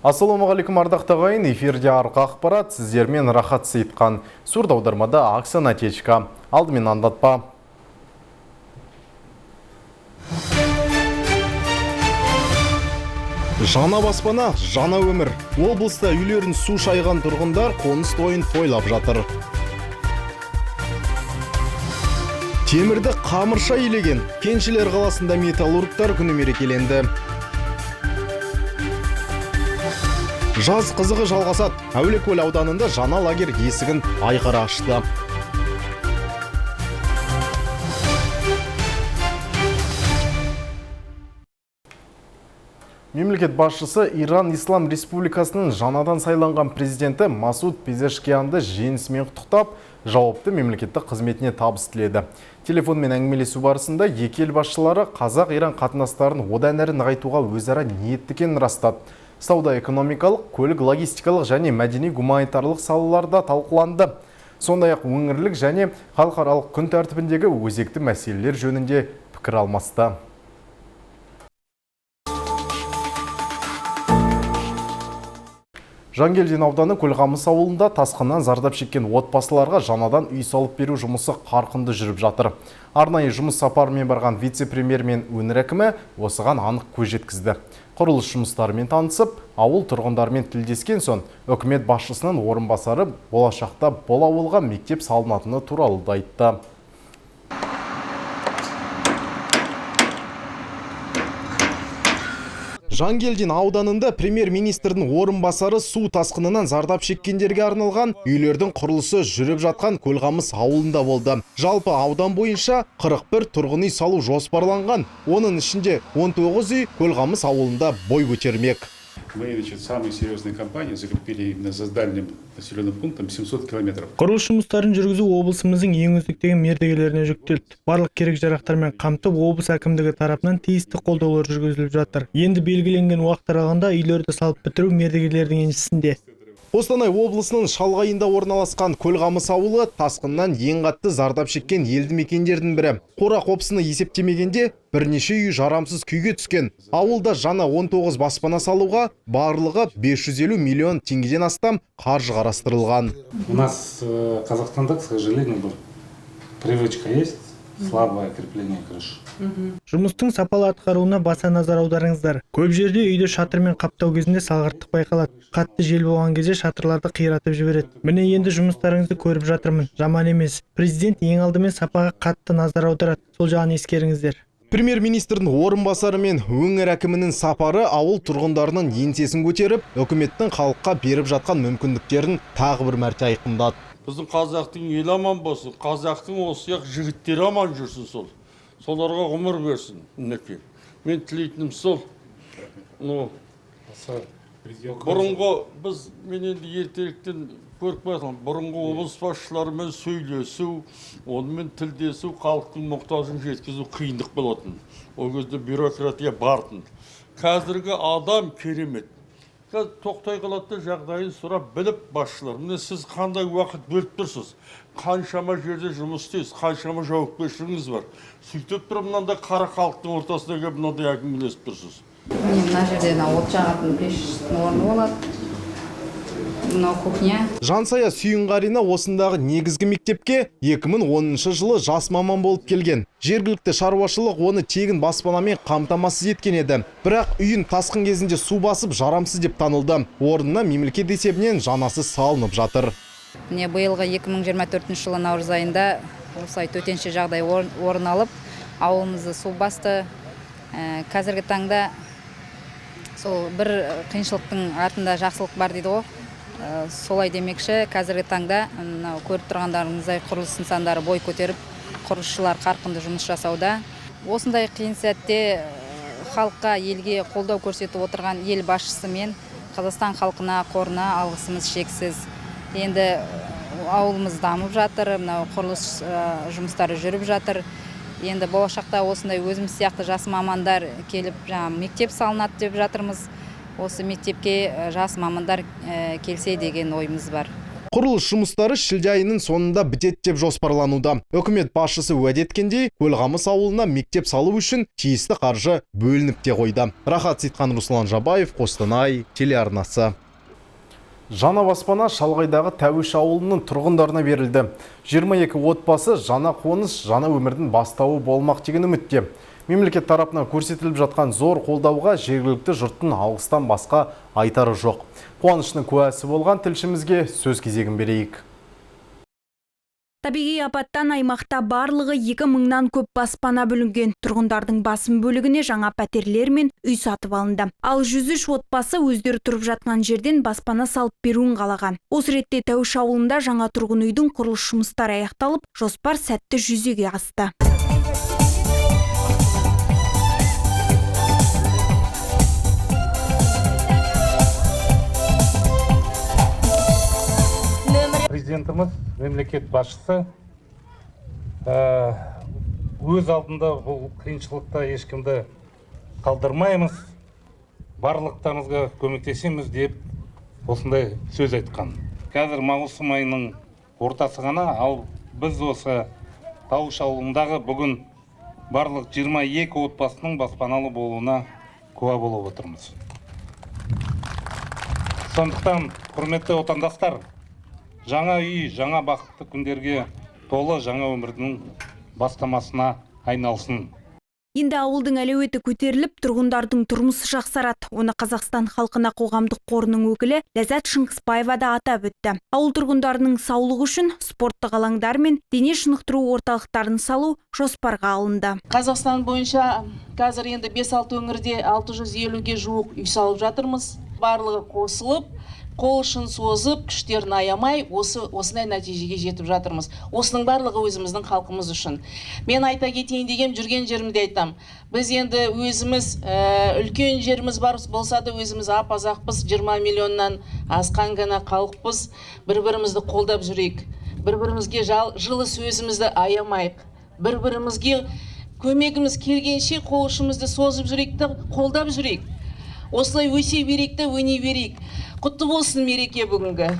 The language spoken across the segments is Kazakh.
Ассалаумағалейкум ардақты ағайын, эфирде арқа ақпарат, сіздермен Рахат Сейітхан. Сурд аудармада Оксана Течка. Алдымен андатпа. Жаңа баспана, жаңа өмір. Облыста үйлерін су шайған тұрғындар қоныс тойын тойлап жатыр. Темірді қамырша илеген Кеншілер қаласында металлургтар күні мерекеленді. Жаз қызығы жалғасады. Әулиекөл ауданында жаңа лагер есігін айқара ашты. Мемлекет басшысы Иран Ислам Республикасының жаңадан сайланған президенті Масуд Пезешкиянды жеңісімен құттықтап, жауапты мемлекеттік қызметіне табыс тіледі. Телефонмен әңгімелесу барысында екі ел басшылары Қазақ-Иран қатынастарын одан әрі нығайтуға өзара ниетті екенін растады. Сауда-экономикалық, көлік-логистикалық және мәдени-гуманитарлық салаларда талқыланды. Сондай-ақ өңірлік және халықаралық күн тәртібіндегі өзекті мәселелер жөнінде пікір алмасты. Жангелдин ауданы Көлғамыс ауылында тасқыннан зардап шеккен отбасыларға жаңадан үй салып беру жұмысы қарқынды жүріп жатыр. Арнайы жұмыс сапарымен барған вице-премьер мен өңір әкімі осыған анық көз жеткізді. Құрылыс жұмыстарымен танысып, ауыл тұрғындарымен тілдескен соң, үкімет басшысының орынбасары болашақта бұл ауылға мектеп салынатыны туралы да айтты. Жангелдин ауданында премьер-министрдің орынбасары су тасқынынан зардап шеккендерге арналған үйлердің құрылысы жүріп жатқан Көлғамыс ауылында болды. Жалпы аудан бойынша 41 тұрғын үй салу жоспарланған. Оның ішінде 19 үй Көлғамыс ауылында бой көтермек. Мы, самые серьезные компании закрепили именно за дальним населенным пунктом 700 километров. Құрылыс жұмыстарын жүргізу облысымыздың ең үздіктеген мердігерлеріне жүктелді. Барлық керек жарақтармен қамтып, облыс әкімдігі тарапынан тиісті қолдаулар жүргізіліп жатыр. Енді белгіленген уақыт аралығында үйлерді салып бітіру мердігерлердің еншісінде. Қостанай облысының шалғайында орналасқан Көлғамыс ауылы тасқыннан ең қатты зардап шеккен елді мекендердің бірі. Қора қопсыны есептемегенде бірнеше үй жарамсыз күйге түскен. Ауылда жаңа 19 баспана салуға барлығы 550 миллион теңгеден астам қаржы қарастырылған. У нас Казахстанда, к сожалению, привычка есть слабое крепление крыши. Жұмыстың сапалы атқаруына баса назар аударыңыздар. Көп жерде үйді шатырмен қаптау кезінде салғырттық байқалады. Қатты жел болған кезде шатырларды қиратып жібереді. Міне енді жұмыстарыңызды көріп жатырмын. Жаман емес. Президент ең алдымен сапаға қатты назар аударады. Сол жағын ескеріңіздер. Премьер-министрдің орынбасары мен өңір әкімінің сапары ауыл тұрғындарының еңсесін көтеріп, үкіметтің халыққа беріп жатқан мүмкіндіктерін тағы бір мәрте айқындады. Біздің қазақтың ел аман болсын, қазақтың осы жігіттері аман жүрсін сол. Соларға ғұмыр берсін, мінекей. Мен тілейтінім сол. Бұрынғы біз, мен енді ертеліктен көріп байтын, бұрынғы облыс басшыларымен сөйлесу, онымен тілдесу, халықтың мұқтажын жеткізу қиындық болатын. Ол кезде бюрократия бартын. Қазіргі адам керемет. Тоқтай қалатты жағдайын сұрап біліп басшылар. Міне сіз қандай уақыт бөліп тұрсыз? Қаншама жерде жұмыс істейсіз, қаншама жауапкершілігіңіз бар. Сөйтіп тұрып мынандай қара халықтың ортасына келіп мынандай әңгімелесіп тұрсыз. Мына жерде от жағатын пештің орны болады. Мынау кухня. Жансая Сүйінғарина осындағы негізгі мектепке 2010 жылы жас маман болып келген. Жергілікті шаруашылық оны тегін баспанамен қамтамасыз еткен еді. Бірақ үйін тасқын кезінде су басып жарамсыз деп танылды. Орнына мемлекет есебінен жаңасы салынып жатыр. Міне биылғы 2024 жылы наурыз айында осылай төтенше жағдай орын алып, ауылымызды су басты. Қазіргі таңда сол бір қиыншылықтың артында жақсылық бар дейді ғой. Солай демекші, қазіргі таңда көріп тұрғандарыңыздай құрылыс нысандары бой көтеріп, құрылысшылар қарқынды жұмыс жасауда. Осындай қиын сәтте халыққа, елге қолдау көрсетіп отырған ел басшысы мен Қазақстан халқына, қорына алғысымыз шексіз. Енді ауылымыз дамып жатыр, құрылыс жұмыстары жүріп жатыр. Енді болашақта осындай өзіміз сияқты жас мамандар келіп, мектеп салынады деп жатырмыз. Осы мектепке жас мамандар келсе деген ойымыз бар. Құрылыс жұмыстары шілде айының сонында бітеді деп жоспарлануда. Үкімет басшысы уәде еткендей, Көлғамыс ауылына мектеп салу үшін тиісті қаржы бөлініп те қойды. Рахат Сейтхан, Руслан Жабаев, Қостанай телеарнасы. Жаңа баспана шалғайдағы Тәуіш ауылының тұрғындарына берілді. 22 отбасы жаңа қоныс, жаңа өмірдің бастауы болмақ деген үмітте. Мемлекет тарапынан көрсетіліп жатқан зор қолдауға жергілікті жұрттың алғыстан басқа айтары жоқ. Қуанышының куәсі болған тілшімізге сөз кезегін берейік. Табиғи апаттан аймақта барлығы 2000-нан көп баспана бөлінген. Тұрғындардың басым бөлігіне жаңа пәтерлер мен үй сатып алынды. Ал 103 отбасы өздері тұрып жатқан жерден баспана салып беруін қалаған. Осы ретте Тәуіш ауылында жаңа тұрғын үйдің құрылыс жұмыстары аяқталып, жоспар сәтті жүзеге асты. Президентіміз, мемлекет басшысы өз алдында бұл қиыншылықта ешкімді қалдырмаймыз, барлықтарыңызға көмектесеміз деп осындай сөз айтқан. Қазір маусым айының ортасы ғана, ал біз осы Тәуіш ауылындағы бүгін барлық 22 отбасының баспаналы болуына куә болып отырмыз. Сондықтан, құрметті отандастар, жаңа үй, жаңа бақытты күндерге толы жаңа өмірдің бастамасына айналсын. Енді ауылдың әлеуеті көтеріліп, тұрғындардың тұрмысы жақсарады. Оны Қазақстан халқына қоғамдық қорының өкілі Ләззат Шыңғысбаева да атап өтті. Ауыл тұрғындарының саулығы үшін спорттық алаңдар мен дене шынықтыру орталықтарын салу жоспарға алынды. Қазақстан бойынша қазір енді 5-6 өңірде 650-ге жуық үй салып жатырмыз. Барлығы қосылып, қол ұшын созып, күштерін аямай, осындай нәтижеге жетіп жатырмыз. Осының барлығы өзіміздің халқымыз үшін. Мен айта кетейін деген жүрген жерімде айтам. Біз енді өзіміз үлкен жеріміз бар болса да өзіміз ап-азақпыз, 20 миллионнан асқан ғана халықпыз. Бір-бірімізді қолдап жүрейік. Бір-бірімізге жылы сөзімізді аямайық. Бір-бірімізге көмегіміз келгенше қол ұшымызды созып жүрейік те қолдап жүрейік. Осылай өсе берейік те өне берейік. Құтты болсын мереке бүгінгі.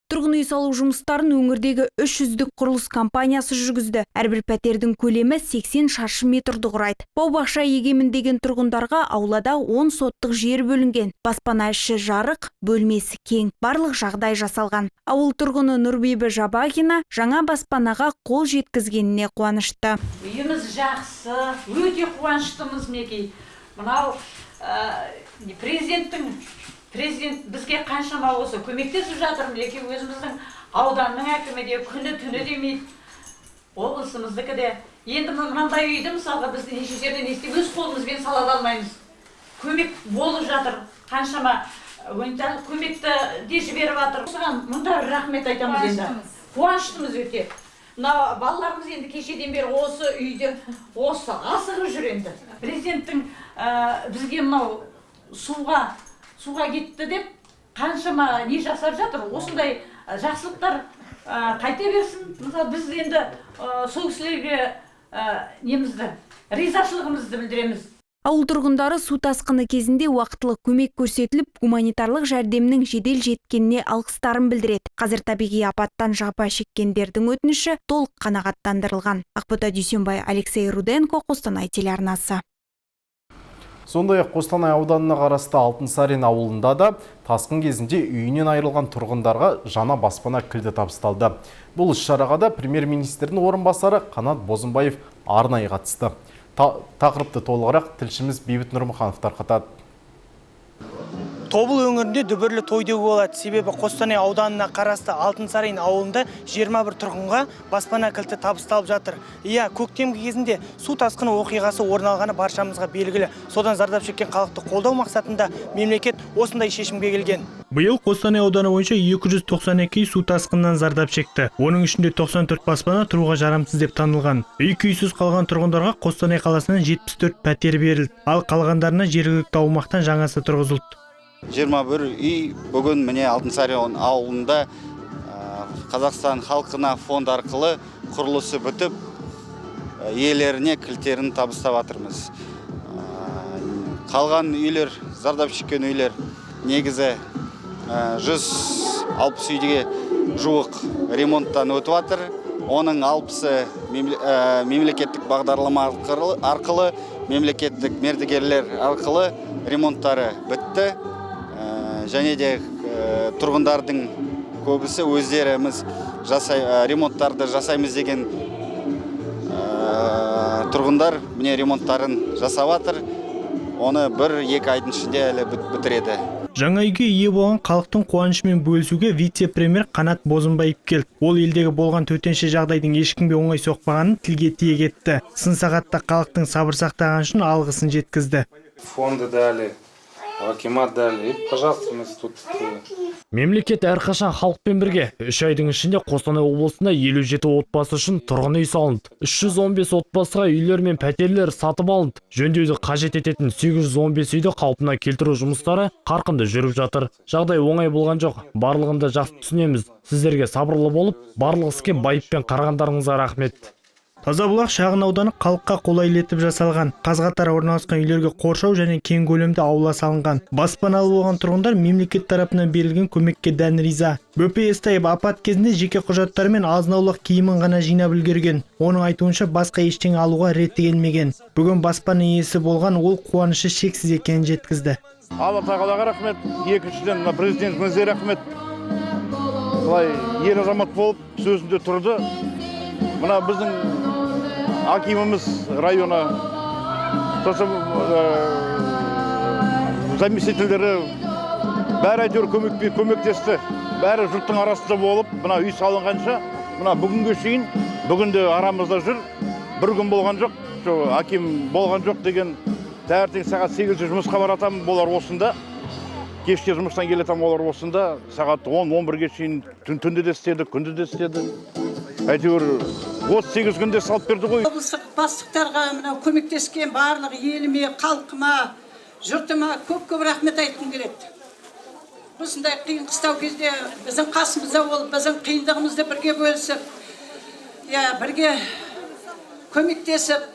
Тұрғын үй салу жұмыстарын өңірдегі 300-дік құрылыс компаниясы жүргізді. Әрбір пәтердің көлемі 80 шаршы метрді құрайды. Бау-бақша егемін деген тұрғындарға аулада 10 соттық жер бөлінген. Баспана іші жарық, бөлмесі кең. Барлық жағдай жасалған. Ауыл тұрғыны Нұрбибі Жабағина жаңа баспанаға қол жеткізгеніне қуанышты. Үйіміз жақсы, өте қуаныштымыз Мекей. Мынау президент бізге қаншама осы көмектесіп жатыр. Меке өзіміздің ауданның әкімі де күні түні демейді. Облысымыздікі де. Енді мынандай үйді мысалға бізді неше жерден естіп өз қолымызбен сала алмаймыз. Көмек болып жатыр. Қаншама көмекті де жіберіп жатыр. Осыған мұнда рахмет айтамыз енді. Қуаныштымыз өте. Мына балаларымыз енді кешеден бері осы үйде осы асығып жүр енді. Президенттің бізге мынау суға кетті деп қаншама не жасап жатыр. Осындай жақсылықтар қайта берсін. Мысалы біз енді сол кісілерге немізді, ризашылығымызды білдіреміз. Ауыл тұрғындары су тасқыны кезінде уақытылы көмек көрсетіліп, гуманитарлық жәрдемнің жедел жеткеніне алғыстарын білдіреді. Қазір табиғи апаттан жапа шеккендердің өтініші толық қанағаттандырылған. Ақбота Дүйсенбай, Алексей Руденко, Қостанай телеарнасы. Сондай-ақ Қостанай ауданына қарасты Алтынсарин ауылында да тасқын кезінде үйінен айырылған тұрғындарға жаңа баспана кілті табысталды. Бұл іс-шараға да премьер-министрдің орынбасары Қанат Бозымбаев арнайы қатысты. Тақырыпты толығырақ тілшіміз Бейбіт Нұрмұханов тарқатады. Тобыл өңірінде дүбірлі той деуге болады. Себебі Қостанай ауданына қарасты Алтынсарин ауылында 21 тұрғынға баспана кілті табысталып жатыр. Көктемгі кезінде су тасқыны оқиғасы орын алғаны баршамызға белгілі. Содан зардап шеккен халықты қолдау мақсатында мемлекет осындай шешімге келген. Биыл Қостанай ауданы бойынша 292 су тасқынынан зардап шекті. Оның ішінде 94 баспана тұруға жарамсыз деп танылған. Үй күйсіз қалған тұрғындарға Қостанай қаласынан 74 пәтер берілді. Ал қалғандарына жергілікті аумақтан жаңасы тұрғызылды. 21 үй бүгін міне Алтынсарин ауылында Қазақстан халқына фонд арқылы құрылысы бітіп, иелеріне кілттерін табыстап жатырмыз. Қалған үйлер, зардап шеккен үйлер негізі 160 үйге жуық ремонттан өтіп жатыр. Оның 60-ы мемлекеттік бағдарлама арқылы, мемлекеттік мердігерлер арқылы ремонттары бітті. Және де тұрғындардың көбісі өздеріміз ремонттарды жасаймыз деген тұрғындар міне ремонттарын жасап жатыр. Оны 1-2 айдың ішінде әлі бітіреді. Жаңа үйге ие болған халықтың қуанышымен бөлісуге вице-премьер Қанат Бозымбаев келді. Ол елдегі болған төтенше жағдайдың ешкімге оңай соқпағанын тілге тиек етті. Сын сағатта халықтың сабыр сақтағаны үшін алғысын жеткізді. Фонды дали, акимат дали. Пожалуйста, мы тут... Мемлекет әрқашан халықпен бірге. 3 айдың ішінде Қостанай облысында 57 отбасы үшін тұрғын үй салынды. 315 отбасыға үйлер мен пәтерлер сатып алынды. Жөндеуді қажет ететін 815 үйді қалпына келтіру жұмыстары қарқынды жүріп жатыр. Жағдай оңай болған жоқ. Барлығында жақсы түсінеміз. Сіздерге сабырлы болып, барлық іске байыппен қарағандарыңызға рахмет. Тазабұлақ шағын ауданы халыққа қолайлы етіп жасалған. Қаз-қатар орналасқан үйлерге қоршау және кең көлемді аула салынған. Баспаналы болған тұрғындар мемлекет тарапынан берілген көмекке дән риза. Бөпе Естаев апат кезінде жеке құжаттары мен азын-аулақ киімін ғана жинап үлгерген. Оның айтуынша басқа ештеңе алуға реті келмеген. Бүгін баспана иесі болған ол қуанышы шексіз екенін жеткізді. Алла тағалаға рахмет, екіншіден президентімізге рахмет. Былай ер азамат болып сөзінде тұрды. Мына біздің акиміміз района, сосын заместительдері бәрі әйтеуір көмектесті. Бәрі жұрттың арасында болып, мына үй салынғанша, мына бүгінге шейін, бүгінде арамызда жүр. Бір күн болған жоқ, аким болған жоқ деген таңертең сағат 8-де жұмысқа баратам, болар осында. Кешке жұмыстан келетам, олар осында. Сағат 10-11-ге шейін түнде де істеді, күнде де істеді. Әйтеуір 38 күнде салып берді ғой. Облыстық бастықтарға көмектескен барлық еліме, халқыма, жұртыма көп рахмет айтқым келеді. Осындай қиын қыстау кезде біздің қасымызда болып, біздің қиындығымызды бірге бөлісіп, бірге көмектесіп,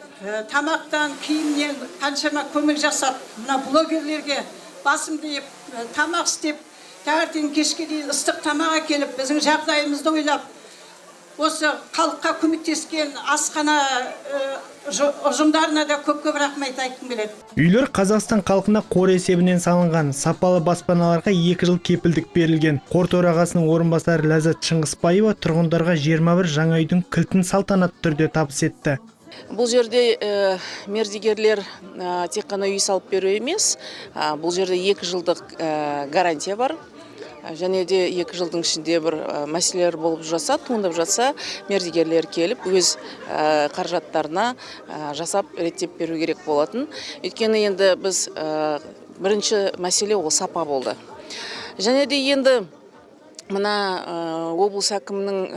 тамақтан, киімнен қаншама көмек жасап, мына блогерлерге басымды еп, тамақ істеп, таңертең кешке дейін ыстық тамақ әкеліп, біздің жағдайымызды ойлап, осы халыққа көмектескен асхана ұжымдарына да көп рахмет айтқым келеді. Үйлер Қазақстан халқына қор есебінен салынған. Сапалы баспаналарға 2 жыл кепілдік берілген. Қор төрағасының орынбасары Ләззат Шыңғысбаева тұрғындарға 21 жаңа үйдің кілтін салтанатты түрде табыс етті. Бұл жерде мердігерлер тек қана үй салып беру емес, бұл жерде 2 жылдық гарантия бар. Және де 2 жылдың ішінде бір мәселелер болып жатса, туындап жатса, мердігерлер келіп өз қаражаттарына жасап реттеп беру керек болатын. Өйткені енді біз бірінші мәселе ол сапа болды. Және де енді мына облыс әкімінің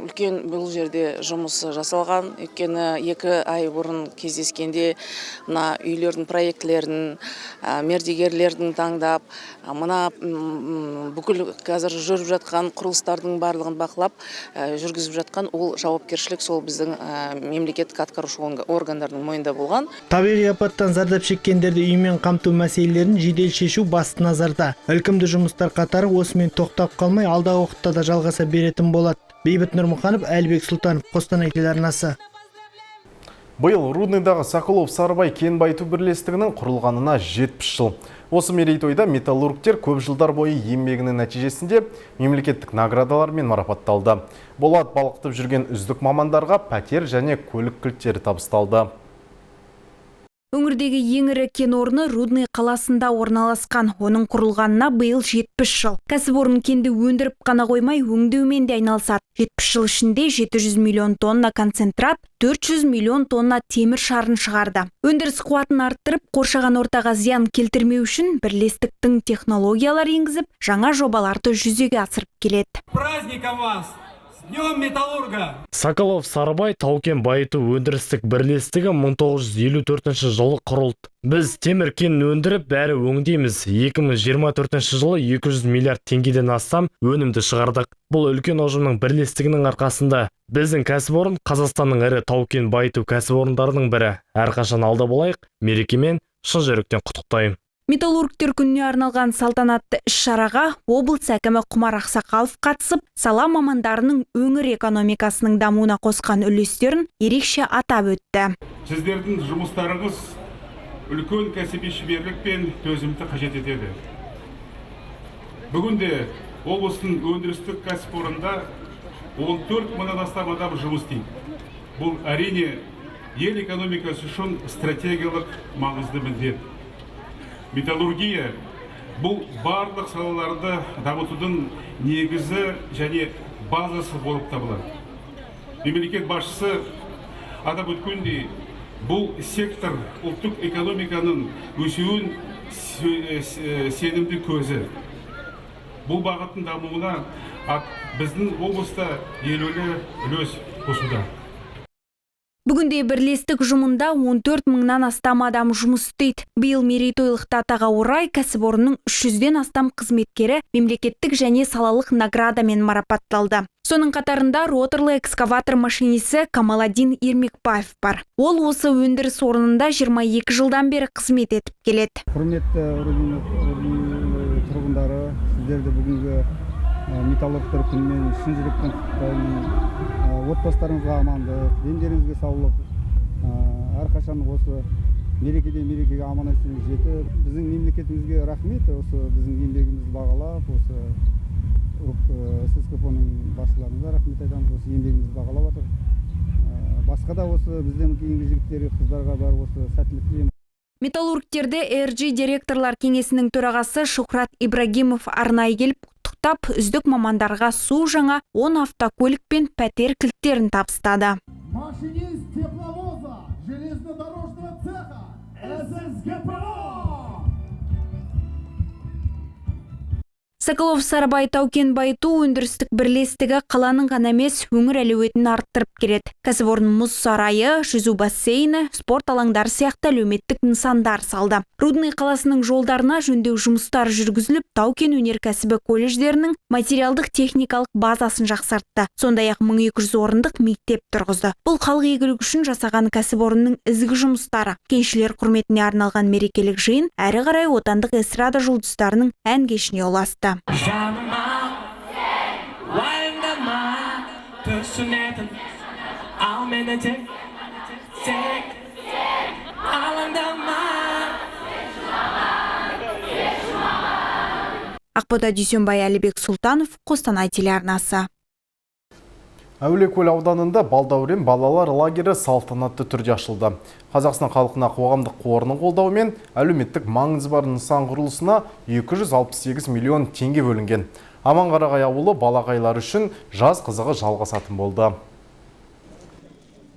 үлкен бұл жерде жұмысы жасалған. Өйткені 2 ай бұрын кездескенде мына үйлердің проектілерін, мердігерлердің таңдап, мына бүкіл қазір жүріп жатқан құрылыстардың барлығын бақылап жүргізіп жатқан ол жауапкершілік сол біздің мемлекеттік атқарушы органдардың мойнында болған. Табиғи апаттан зардап шеккендерді үймен қамту мәселелерін жедел шешу басты назарда. Ілкімді жұмыстар қатары осымен тоқтап қалмай алдағы уақытта да жалғаса беретін болады. Бейбіт Нұрмұханов, Әлбек Сұлтанов, Қостанай телеарнасы. Биыл Рудныйдағы Соколов-Сарыбай кен байыту бірлестігінің құрылғанына 70 жыл. Осы мерейтойда металлургтер көп жылдар бойы еңбегінің нәтижесінде мемлекеттік наградалармен марапатталды. Болат балқытып жүрген үздік мамандарға пәтер және көлік кілттері табысталды. Өңірдегі ең ірі кен орны Рудный қаласында орналасқан. Оның құрылғанына биыл 70 жыл. Кәсіпорын кенді өндіріп қана қоймай, өңдеумен де айналысады. 70 жыл ішінде 700 миллион тонна концентрат, 400 миллион тонна темір шарын шығарды. Өндіріс қуатын арттырып, қоршаған ортаға зиян келтірмеу үшін бірлестіктің технологиялар енгізіп, жаңа жобаларды жүзеге асырып келеді. Праздником вас! Днем металлурга! Соколов-Сарыбай тау-кен байыту өндірістік бірлестігі 1954 жылы құрылды. Біз темір кенін өндіріп, бәрі өңдейміз. 2024 жылы 200 миллиард теңгеден астам өнімді шығардық. Бұл үлкен ұжымның бірлестігінің арқасында. Біздің кәсіпорын Қазақстанның ірі тау-кен байыту кәсіпорындарының бірі. Әрқашан алда болайық, мерекемен шын жүректен құттықтаймын. Металлургтер күніне арналған салтанатты іс-шараға облыс әкімі Құмар Ақсақалов қатысып, сала мамандарының өңір экономикасының дамуына қосқан үлестерін ерекше атап өтті. Сіздердің жұмыстарыңыз үлкен кәсіби шеберлік пен төзімді қажет етеді. Бүгінде облыстың өндірістік кәсіпорында 14 мыңнан астам адам жұмыс істейді. Бұл әрине ел экономикасы үшін стратегиялық маңызды міндет. Металлургия бұл барлық салаларды дамытудың негізі және базасы болып табылады. Мемлекет басшысы атап өткендей, бұл сектор ұлттық экономиканың өсуін сенімді көзі. Бұл бағыттың дамуына біздің облыста елеулі үлес қосуда. Бүгінде бірлестік ұжымында 14 мыңнан астам адам жұмыс істейді. Биыл мерейтойлық датаға орай кәсіпорынның 300-ден астам қызметкері мемлекеттік және салалық наградамен марапатталды. Соның қатарында роторлы экскаватор машинисі Камаладдин Ермекбаев бар. Ол осы өндіріс орнында 22 жылдан бері қызмет етіп келеді. Құрметті тұрғындары, сіздерді бүгінгі металлургтер күнімен шын жүректен құттықтаймын. Отбасыларыңызға амандық, дендеріңізге саулық. Әрқашан осы мерекеден мерекеге аман есен жетіп, біздің мемлекетімізге рахмет, осы біздің еңбегімізді бағалап, осы ССКП-ның басшыларына рахмет айтамыз, осы еңбегімізді бағалап жатыр. Басқа да осы бізден кейінгі жігіттерге, қыздарға бар осы сәттілік тілеймін. Металлургтерде РЖ директорлар кеңесінің төрағасы Шухрат Ибрагимов арнайы келіп, құттықтап, үздік мамандарға су жаңа 10 автокөлік пен пәтер кілттерін табыстады. Машинист тепловоза железнодорожного цеха ССГПО! Соколов Сарыбай тау-кен байыту өндірістік бірлестігі қаланың ғана емес өңір әлеуетін арттырып келеді. Кәсіпорын мұз сарайы, жүзу бассейні, спорт алаңдары сияқты әлеуметтік нысандар салды. Рудный қаласының жолдарына жөндеу жұмыстары жүргізіліп, тау-кен өнеркәсібі колледждерінің материалдық техникалық базасын жақсартты. Сондай-ақ 1200 орындық мектеп тұрғызды. Бұл халық игілігі үшін жасаған кәсіпорынның ізгі жұмыстары. Кеншілер құрметіне арналған мерекелік жиын әрі қарай отандық эстрада жұлдыздарының ән кешіне ұласты. Жаныма, уайымдама, түсінетін, ал мені тек, алаңдама. Ақбота Дүйсенбай, Әлібек Сұлтанов, Қостанай телеарнасы. Әулиекөл ауданында Балдәурен балалар лагері салтанатты түрде ашылды. Қазақстан халқына қоғамдық қорының қолдауымен әлеуметтік маңызы бар нысан құрылысына 268 миллион теңге бөлінген. Аманқарағай ауылы балақайлар үшін жаз қызығы жалғасатын болды.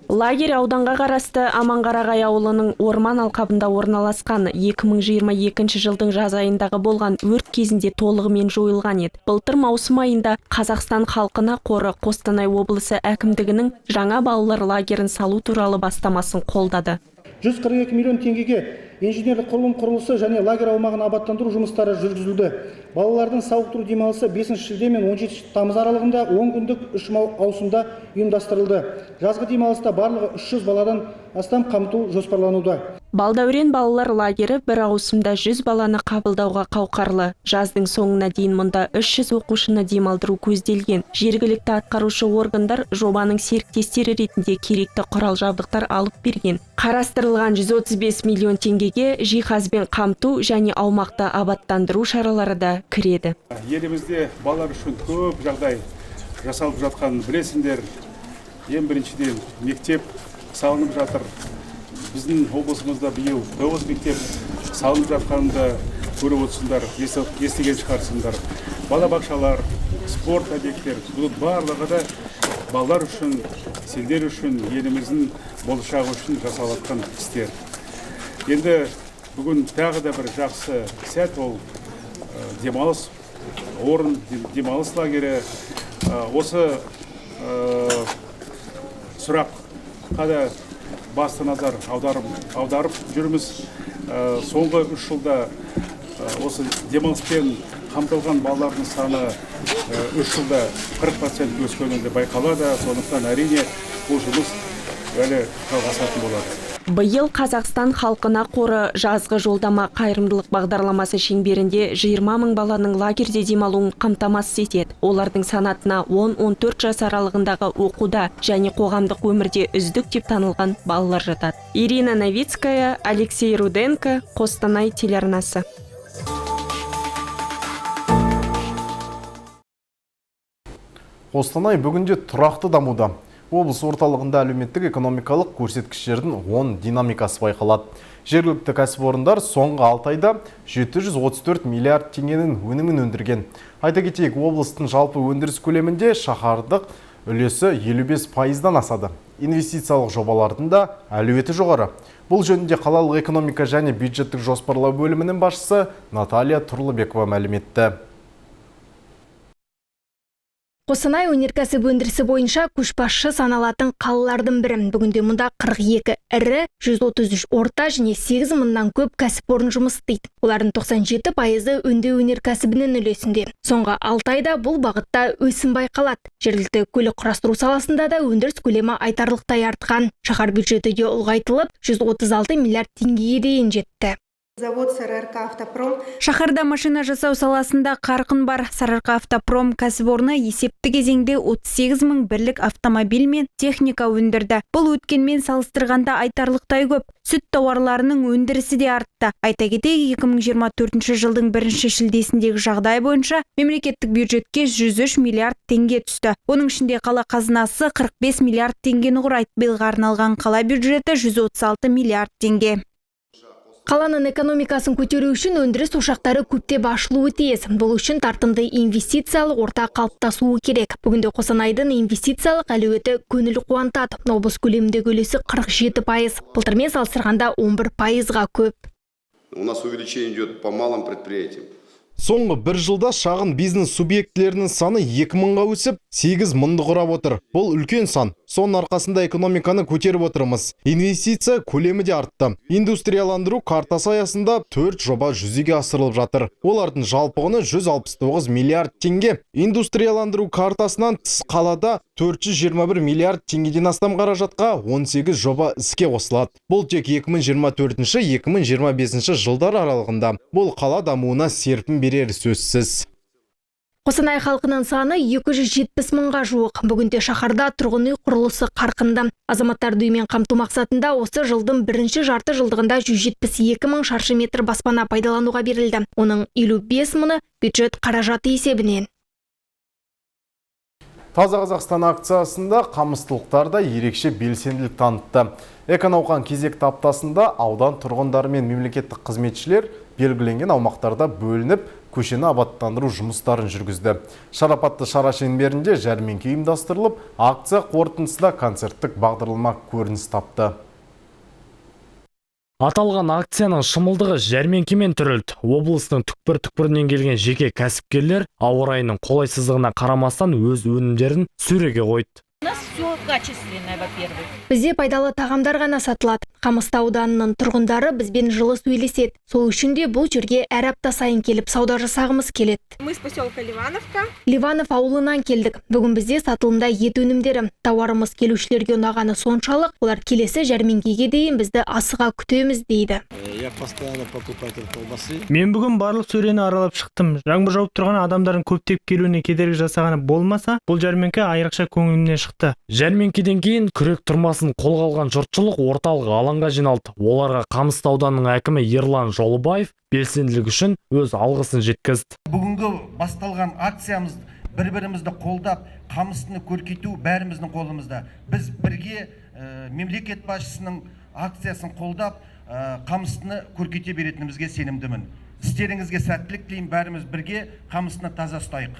Лагерь ауданға қарасты Аманқарағай ауылының орман алқабында орналасқан. 2022 жылдың жаз айындағы болған өрт кезінде толығымен жойылған еді. Былтыр маусым айында Қазақстан халқына қоры Қостанай облысы әкімдігінің жаңа балалар лагерін салу туралы бастамасын қолдады. 142 миллион теңгеге инженерлік құрылым құрылысы және лагерь аумағын абаттандыру жұмыстары жүргізілді. Балалардың сауықтыру демалысы 5 шілде мен 17 тамыз аралығында 10 күндік 3 ауысымда ұйымдастырылды. Жазғы демалыста барлығы 300 баладан астам қамту жоспарлануда. Балдәурен балалар лагері бір ауысымда 100 баланы қабылдауға қауқарлы. Жаздың соңына дейін мұнда 300 оқушыны демалдыру көзделген. Жергілікті атқарушы органдар жобаның серіктестері ретінде керекті құрал жабдықтар алып берген. Қарастырылған 135 миллион теңгеге жиһазбен қамту және аумақты абаттандыру шаралары да кіреді. Елімізде балалар үшін көп жағдай жасалып жатқанын білесіңдер. Ең біріншіден мектеп салынып жатыр. Біздің облысымызда биыл 9 мектеп салынып жатқанында көріп отырсыңдар, естіген шығарсыңдар. Балабақшалар, спорт объекттер, бұл барлығы да балалар үшін, сендер үшін, еліміздің болашағы үшін жасалатын істер. Енді бүгін тағы да бір жақсы сәт, ол демалыс орын, демалыс лагері. Осы сұраққа да басты назар аударып жүрміз. Соңғы 3 жылда осы демалыспен қамтылған балалардың саны 3 жылда 40% өскені байқалады. Сондықтан әрине бұл жұмыс әлі жалғасатын болады. Биыл Қазақстан халқына қоры жазғы жолдама қайырымдылық бағдарламасы шеңберінде 20 мың баланың лагерде демалуын қамтамасыз етеді. Олардың санатына 10-14 жас аралығындағы оқуда және қоғамдық өмірде үздік деп танылған балалар жатады. Ирина Новицкая, Алексей Руденко, Қостанай телеарнасы. Қостанай бүгінде тұрақты дамуда. Облыс орталығында әлеуметтік экономикалық көрсеткіштердің 10 динамикасы байқалады. Жергілікті кәсіпорындар соңғы 6 айда 734 миллиард теңгенің өнімін өндірген. Айта кетейік, облыстың жалпы өндіріс көлемінде шаһардық үлесі 55%-дан асады. Инвестициялық жобалардың да әлеуеті жоғары. Бұл жөнінде қалалық экономика және бюджеттік жоспарлау бөлімінің басшысы Наталья Тұрлыбекова мәлім етті. Қостанай өнеркәсіп өндірісі бойынша көшбасшы саналатын қалалардың бірі. Бүгінде мұнда 42 ірі, 133 орта және 8 мыңнан көп кәсіпорын жұмыс істейді. Олардың 97% өңдеу өнеркәсібінің үлесінде. Соңғы 6 айда бұл бағытта өсім байқалады. Жергілікті көлік құрастыру саласында да өндіріс көлемі айтарлықтай артқан. Шаһар бюджеті де ұлғайтылып, 136 миллиард теңгеге дейін жетті. Шаһарда машина жасау саласында қарқын бар. Сарыарқа автопром кәсіпорны есепті кезеңде 38 мың бірлік автомобиль мен техника өндірді. Бұл өткенмен салыстырғанда айтарлықтай көп. Сүт тауарларының өндірісі де артты. Айта кетейік, 2024 жылдың 1 шілдесіндегі жағдай бойынша мемлекеттік бюджетке 103 миллиард теңге түсті. Оның ішінде қала қазынасы 45 миллиард теңгені құрайды. Биылға арналған қала бюджеті 136 миллиард теңге. Қаланың экономикасын көтеру үшін өндіріс ошақтары көптеп ашылуы тиіс. Бұл үшін тартымды инвестициялық орта қалыптасуы керек. Бүгінде Қостанайдың инвестициялық әлеуеті көңіл қуантады. Облыс көлеміндегі үлесі 47%. Былтырмен салыстырғанда 11%-ға көп. У нас увеличение идет по малым предприятиям. Соңғы бір жылда шағын бизнес субъектілерінің саны 2000-ға өсіп, 8 мыңды құрап отыр. Бұл үлкен сан. Соның арқасында экономиканы көтеріп отырмыз. Инвестиция көлемі де артты. Индустрияландыру картасы аясында 4 жоба жүзеге асырылып жатыр. Олардың жалпы құны 169 миллиард теңге. Индустрияландыру картасынан тыс қалада 421 миллиард теңгеден астам қаражатқа 18 жоба іске қосылады. Бұл тек 2024-2025 жылдар аралығында. Бұл қала дамуына серпін берер сөзсіз. Қостанай халқының саны 270 мыңға жуық. Бүгінде шаһарда тұрғын үй құрылысы қарқынды. Азаматтарды үймен қамту мақсатында осы жылдың бірінші жарты жылдығында 172 мың шаршы метр баспана пайдалануға берілді. Оның 55 мыңы бюджет қаражаты есебінен. Таза Қазақстан акциясында қамыстылықтарда ерекше белсенділік танытты. Эконауқан кезекті аптасында аудан тұрғындары мен мемлекеттік қызметшілер белгіленген аумақтарда бөлініп, көшені абаттандыру жұмыстарын жүргізді. Шарапатты шара шеңберінде жәрмеңке ұйымдастырылып, акция қорытындысында концерттік бағдарлама көрініс тапты. Аталған акцияның шымылдығы жәрмеңкемен түрілді. Облыстың түкпір-түкпірінен келген жеке кәсіпкерлер ауа райының қолайсыздығына қарамастан өз өнімдерін сөреге қойды. Бізде пайдалы тағамдар ғана сатылады. Қамысты ауданының тұрғындары бізбен жылы сөйлеседі. Сол үшін де бұл жерге әр апта сайын келіп сауда жасағымыз келеді. Мы с поселка Ливановка. Ливанов ауылынан келдік. Бүгін бізде сатылымда ет өнімдері. Тауарымыз келушілерге ұнағаны соншалық, олар келесі жәрмеңкеге дейін бізді асыға күтеміз дейді. Я постоянно покупатель колбасы. Мен бүгін барлық сөрені аралап шықтым. Жаңбыр жауып тұрған адамдардың көптеп келуіне кедергі жасағаны болмаса, бұл жәрмеңке айрықша көңілімнен шықты. Жәрмеңкеден кейін күрек тұрмасын қолға алған жұртшылық орталық алаңға жиналды. Оларға Қамысты ауданының әкімі Ерлан Жолыбаев белсенділік үшін өз алғысын жеткізді. Бүгінгі басталған акциямыз бір-бірімізді қолдап, Қамыстыны көркейту бәріміздің қолымызда. Біз бірге мемлекет басшысының акциясын қолдап, Қамыстыны көркете беретінімізге сенімдімін. Істеріңізге сәттілік тілеймін, бәріміз бірге Қамыстыны таза ұстайық.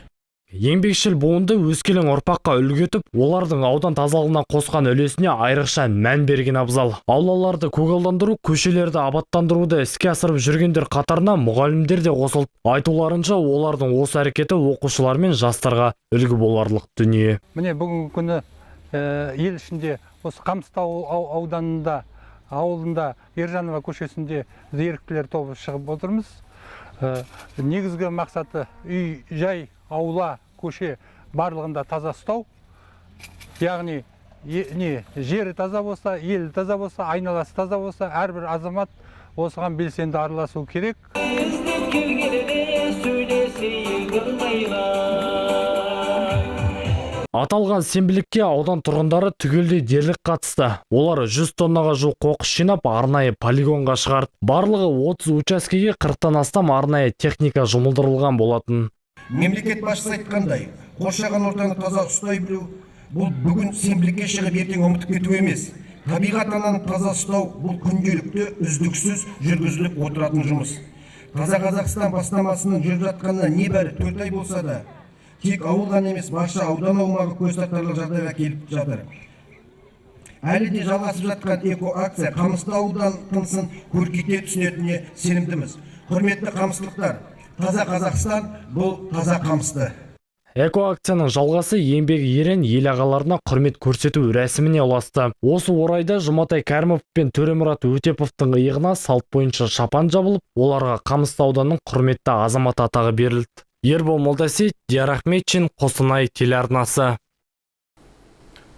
Еңбекшіл буынды өскелең ұрпаққа үлгі етіп, олардың аудан тазалығына қосқан үлесіне айрықша мән берген абзал. Аулаларды көгалдандыру, көшелерді абаттандыруды іске асырып жүргендер қатарына мұғалімдер де қосылды. Айтуларынша, олардың осы әрекеті оқушылар мен жастарға үлгі боларлық дүние. Міне бүгінгі күні ел ішінде осы Қамысты ауылында Ержанова көшесінде еріктілер тобы шығып отырмыз. Негізгі мақсаты үй, жай, аула, көше барлығында таза ұстау. Яғни жері таза болса, елі таза болса, айналасы таза болса, әрбір азамат осыған белсенді араласу керек. Аталған сенбілікке аудан тұрғындары түгелдей дерлік қатысты. Олар 100 тоннаға жуық қоқыс жинап, арнайы полигонға шығарды. Барлығы 30 учаскеге 40-тан астам арнайы техника жұмылдырылған болатын. Мемлекет басшысы айтқандай, қоршаған ортаны таза ұстай білу, бұл бүгін сенбілікке шығып ертең ұмытып кету емес. Табиғат ананы таза ұстау бұл күнделікті үздіксіз жүргізіліп отыратын жұмыс. Таза Қазақстан бастамасының жүріп жатқанына небәрі 4 ай болса да, тек ауыл ғана емес, барша аудан аумағы көз тартарлық жағдайға келіп жатыр. Әлі де жалғасып жатқан эко акция Қамысты аудан тынысын көркейте түсінетініне сенімдіміз. Құрметті қамыстылықтар, таза Қазақстан бұл таза Қамысты. Эко акцияның жалғасы еңбек ерен ел ағаларына құрмет көрсету рәсіміне ұласты. Осы орайда Жұматай Кәрімов пен Төремұрат Өтеповтың иығына салт бойынша шапан жабылып, оларға Қамысты ауданының құрметті азамат атағы берілді. Ербол Молдасейіт, Диар Ахметшин, Қостанай телеарнасы.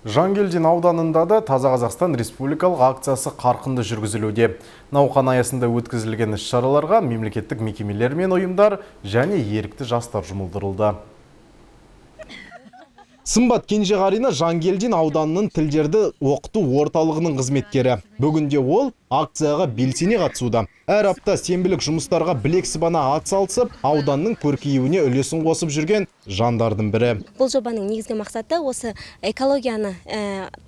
Жангелдин ауданында да Таза Қазақстан республикалық акциясы қарқынды жүргізілуде. Науқан аясында өткізілген іс-шараларға мемлекеттік мекемелер мен ұйымдар және ерікті жастар жұмылдырылды. Сымбат Кенжеғарина Жангелдин ауданының тілдерді оқыту орталығының қызметкері. Бүгінде ол акцияға белсене қатысуда. Әр апта сенбілік жұмыстарға білек сыбана атсалысып, ауданның көркеюіне үлесін қосып жүрген жандардың бірі. Бұл жобаның негізгі мақсаты осы экологияны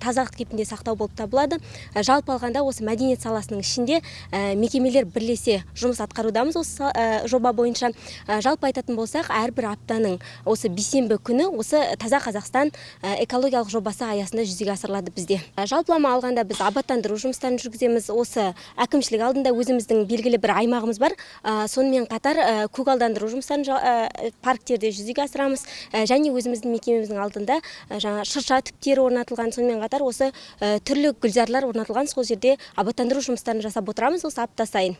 тазалық кейпінде сақтау болып табылады. Жалпы алғанда осы мәдениет саласының ішінде мекемелер бірлесе жұмыс атқарудамыз осы жоба бойынша. Жалпы айтатын болсақ, әрбір аптаның осы бейсенбі күні осы Таза Қазақстан экологиялық жобасы аясында жүзеге асырылады бізде. Жалпылама алғанда біз абаттандыру жұмыстарын жүргіземіз. Осы әкімшілік алдында өзіміздің белгілі бір аймағымыз бар. Сонымен қатар көгалдандыру жұмыстарын парктерде жүзеге асырамыз. Және өзіміздің мекемеміздің алдында шырша түптері орнатылған, сонымен қатар осы түрлі гүлзарлар орнатылған, сол жерде абаттандыру жұмыстарын жасап отырамыз осы апта сайын.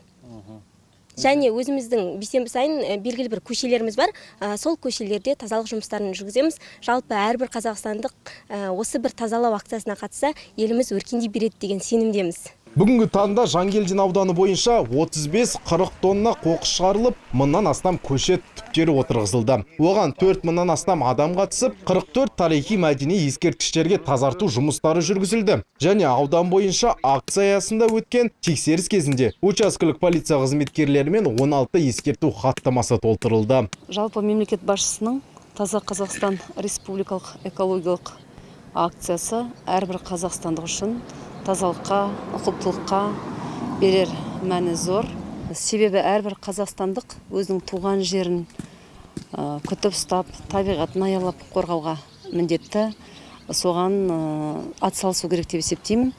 Және өзіміздің бейсенбі сайын белгілі бір көшелеріміз бар. Сол көшелерде тазалық жұмыстарын жүргіземіз. Жалпы әрбір қазақстандық осы бір тазалау акциясына қатысса, еліміз өркендей береді деген сенімдеміз. Бүгінгі таңда Жангелдин ауданы бойынша 35-40 тонна қоқыс шығарылып, 1000-нан астам көшет түптері отырғызылды. Оған 4000-нан астам адам қатысып, 44 тарихи мәдени ескерткіштерге тазарту жұмыстары жүргізілді. Және аудан бойынша акция аясында өткен тексеріс кезінде учаскелік полиция қызметкерлерімен 16 ескерту хаттамасы толтырылды. Жалпы мемлекет басшысының Таза Қазақстан республикалық экологиялық акциясы әрбір қазақстандық үшін тазалыққа, ұқыптылыққа берер мәні зор. Себебі әрбір қазақстандық өзінің туған жерін күтіп ұстап, табиғатын аялап қорғауға міндетті. Соған атсалысу керек деп есептеймін.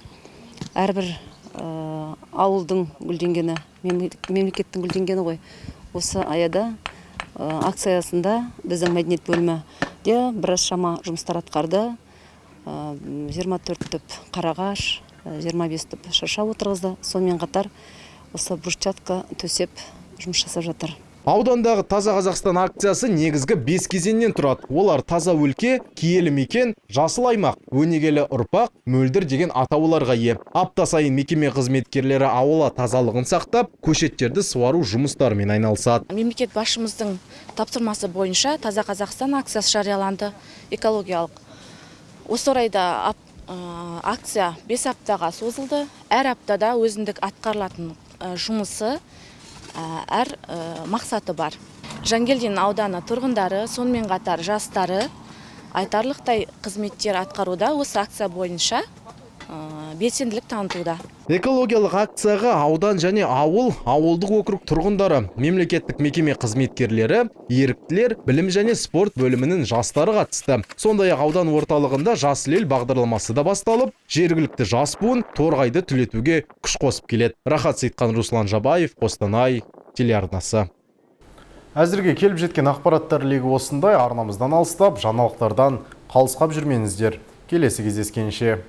Әрбір ауылдың гүлденгені, мемлекеттің гүлденгені ғой. Осы аяда акциясында біздің мәдениет бөлімі де біраз шама жұмыстар атқарды. 24 түп қарағаш, 25 түп шырша отырғызды. Сонымен қатар осы брусчатка төсеп жұмыс жасап жатыр. Аудандағы Таза Қазақстан акциясы негізгі 5 кезеңнен тұрады. Олар таза өлке, киелі мекен, жасыл аймақ, өнегелі ұрпақ, мөлдір деген атауларға ие. Апта сайын мекеме қызметкерлері аула тазалығын сақтап, көшеттерді суару жұмыстарымен айналысады. Мемлекет басшымыздың тапсырмасы бойынша Таза Қазақстан акциясы жарияланды, экологиялық. Осы орайда акция 5 аптаға созылды. Әр аптада өзіндік атқарылатын жұмысы, әр мақсаты бар. Жангелдин ауданы тұрғындары, сонымен қатар жастары айтарлықтай қызметтер атқаруда, осы акция бойынша белсенділік танытуда. Экологиялық акцияға аудан және ауылдық округ тұрғындары, мемлекеттік мекеме қызметкерлері, еріктілер, білім және спорт бөлімінің жастары қатысты. Сондай-ақ аудан орталығында Жасыл ел бағдарламасы да басталып, жергілікті жас буын торғайды түлетуге күш қосып келеді. Рахат Сейтхан, Руслан Жабаев, Қостанай телеарнасы. Әзірге келіп жеткен ақпараттар легі осындай. Арнамыздан алыстап, жаңалықтардан қалысқап жүрмеңіздер. Келесі кездескенше.